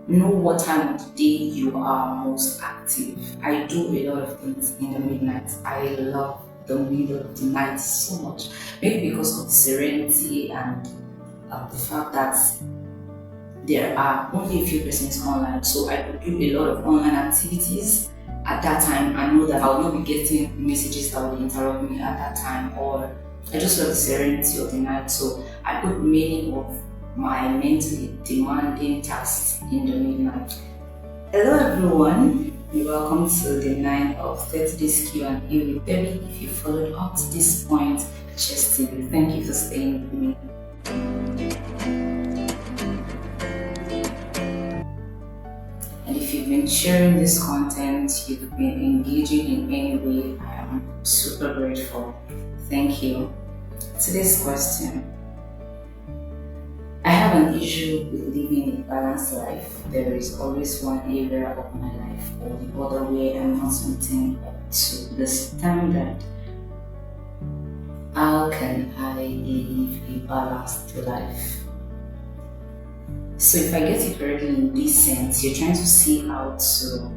know what time of the day you are most active. I do a lot of things in the midnight. I love the middle of the night so much. Maybe because of the serenity and the fact that there are only a few persons online, so I could do a lot of online activities at that time. I know that I will not be getting messages that will interrupt me at that time, or I just love the serenity of the night. So I put many of my mentally demanding tasks in the midnight. Hello everyone, and welcome to the 9 of 30 days Q&A with Debbie. If you followed up to this point, just thank you for staying with me. And if you've been sharing this content, you've been engaging in any way, I am super grateful. Thank you. Today's question. I have an issue with living a balanced life. There is always one area of my life or the other way I'm not meeting up to the standard. How can I live a balanced life? So if I get it correctly in this sense, you're trying to see how to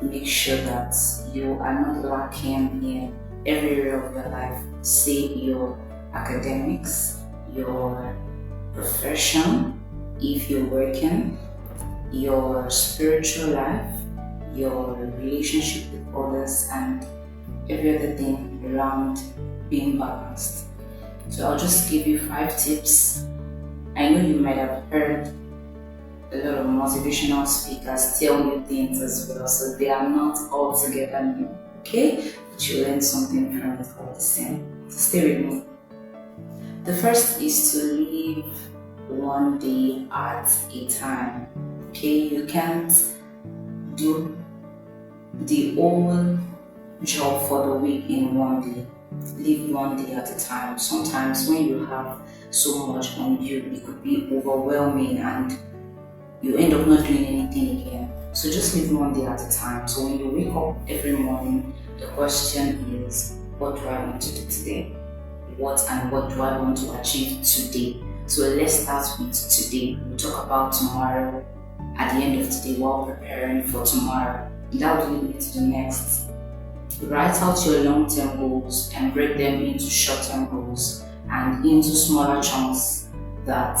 make sure that you are not lacking in every area of your life, say your academics, your profession, if you're working, your spiritual life, your relationship with others, and every other thing around being balanced. So I'll just give you 5 tips. I know you might have heard a lot of motivational speakers tell you things as well, so they are not altogether new, okay? But you learn something from it all the same. Stay with me. The first is to live one day at a time, okay? You can't do the whole job for the week in one day. Live one day at a time. Sometimes when you have so much on you, it could be overwhelming and you end up not doing anything again. So just live one day at a time. So when you wake up every morning, the question is, what do I want to do today? What do I want to achieve today? So let's start with today. We'll talk about tomorrow at the end of today while preparing for tomorrow. That will lead me to the next. Write out your long-term goals and break them into short-term goals and into smaller chunks that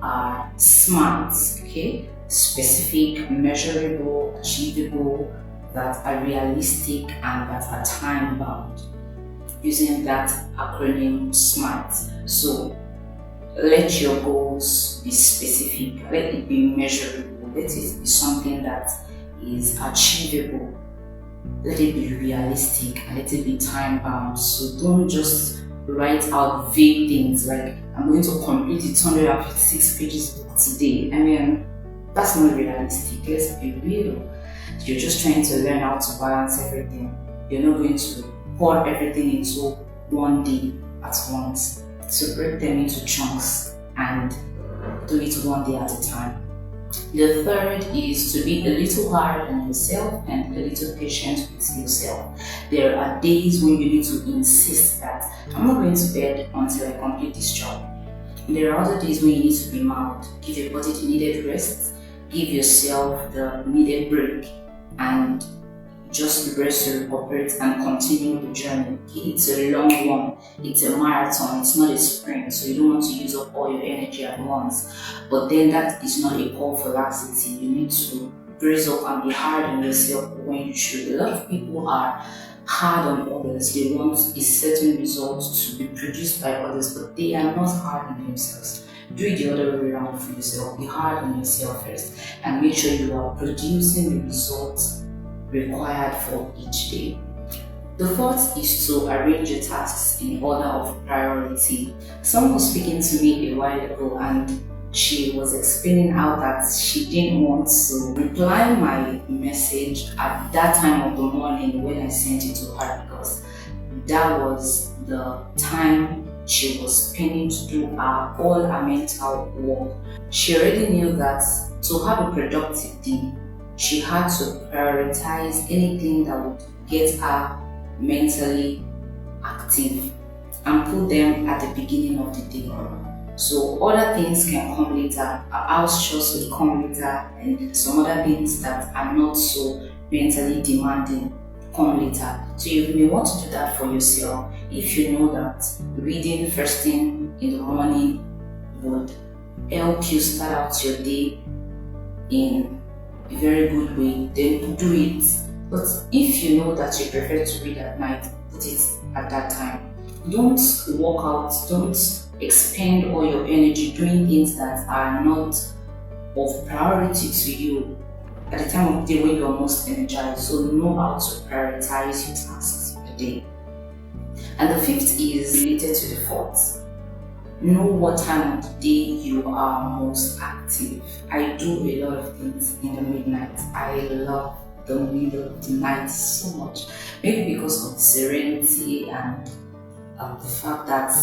are smart, okay? Specific, measurable, achievable, that are realistic, and that are time-bound. Using that acronym SMART. So let your goals be specific, let it be measurable, let it be something that is achievable, let it be realistic, and let it be time bound. So don't just write out vague things like, I'm going to complete the 256 pages book today. I mean, that's not realistic. Let's be real. You're just trying to learn how to balance everything. You're not going to pour everything into one day at once. So break them into chunks and do it one day at a time. The third is to be a little hard on yourself and a little patient with yourself. There are days when you need to insist that I'm not going to bed until I complete this job. There are other days when you need to be mild. Give your body the needed rest, give yourself the needed break, and just rest to recuperate and continue the journey. It's a long one, it's a marathon, it's not a sprint, so you don't want to use up all your energy at once. But then that is not a call for laxity. You need to brace up and be hard on yourself when you should. A lot of people are hard on others. They want a certain result to be produced by others, but they are not hard on themselves. Do it the other way around for yourself. Be hard on yourself first and make sure you are producing the results required for each day. The fourth is to arrange your tasks in order of priority. Someone was speaking to me a while ago and she was explaining how that she didn't want to reply my message at that time of the morning when I sent it to her, because that was the time she was spending to do all her mental work. She already knew that to have a productive day, she had to prioritize anything that would get her mentally active and put them at the beginning of the day. So other things can come later. Our house chores will come later, and some other things that are not so mentally demanding come later. So you may want to do that for yourself if you know that reading first thing in the morning would help you start out your day in a very good way, then do it. But if you know that you prefer to read at night, put it at that time. Don't walk out, don't expend all your energy doing things that are not of priority to you at the time of the day when you're most energized. So know how to prioritize your tasks per day. And the fifth is related to the fourth. Know what time of the day you are most active. I do a lot of things in the midnight. I love the middle of the night so much. Maybe because of the serenity and the fact that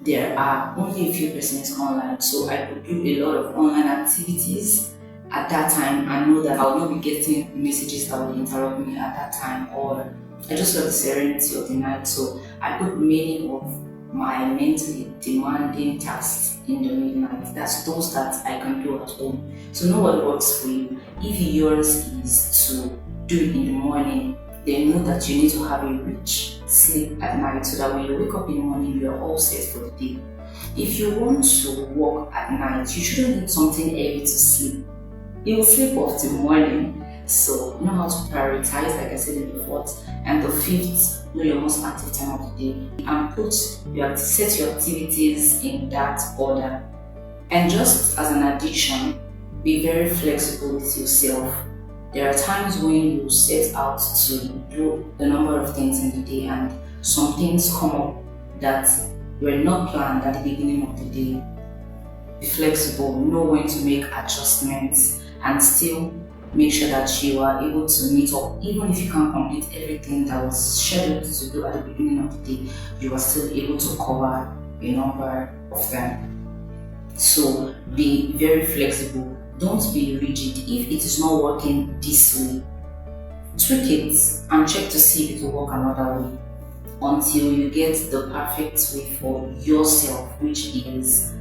there are only a few persons online, so I could do a lot of online activities at that time and know that I will not be getting messages that will interrupt me at that time, or I just love the serenity of the night. So I put many of my mentally demanding tasks in the midnight. That's those that I can do at home. So know what works for you. If yours is to do it in the morning, then know that you need to have a rich sleep at night so that when you wake up in the morning, you are all set for the day. If you want to work at night, you shouldn't need something heavy to sleep. You will sleep off till morning. So know how to prioritize, like I said in the fourth. And the fifth, know your most active time of the day and set your activities in that order. And just as an addition, be very flexible with yourself. There are times when you set out to do the number of things in the day and some things come up that were not planned at the beginning of the day. Be flexible, know when to make adjustments, and still make sure that you are able to meet up. Even if you can't complete everything that was scheduled to do at the beginning of the day, you are still able to cover a number of them. So be very flexible. Don't be rigid. If it is not working this way, tweak it and check to see if it will work another way until you get the perfect way for yourself, which is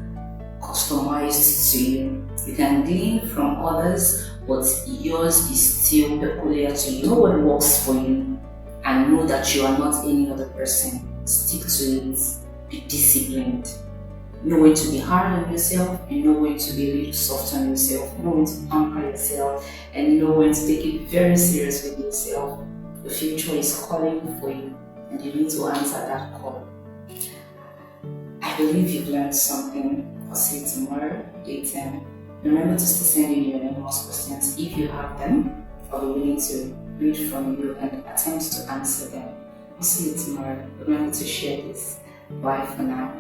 customized to you. You can glean from others, but yours is still peculiar to you. Know what works for you and know that you are not any other person. Stick to it. Be disciplined. Know when to be hard on yourself and know when to be a little soft on yourself. Know when to pamper yourself and know when to take it very serious with yourself. The future is calling for you and you need to answer that call. I believe you've learned something. I'll see you tomorrow, day 10. Remember to still send in your anonymous questions if you have them. I'll be willing to read from you and attempt to answer them. I'll see you tomorrow. Remember to share this. Bye for now.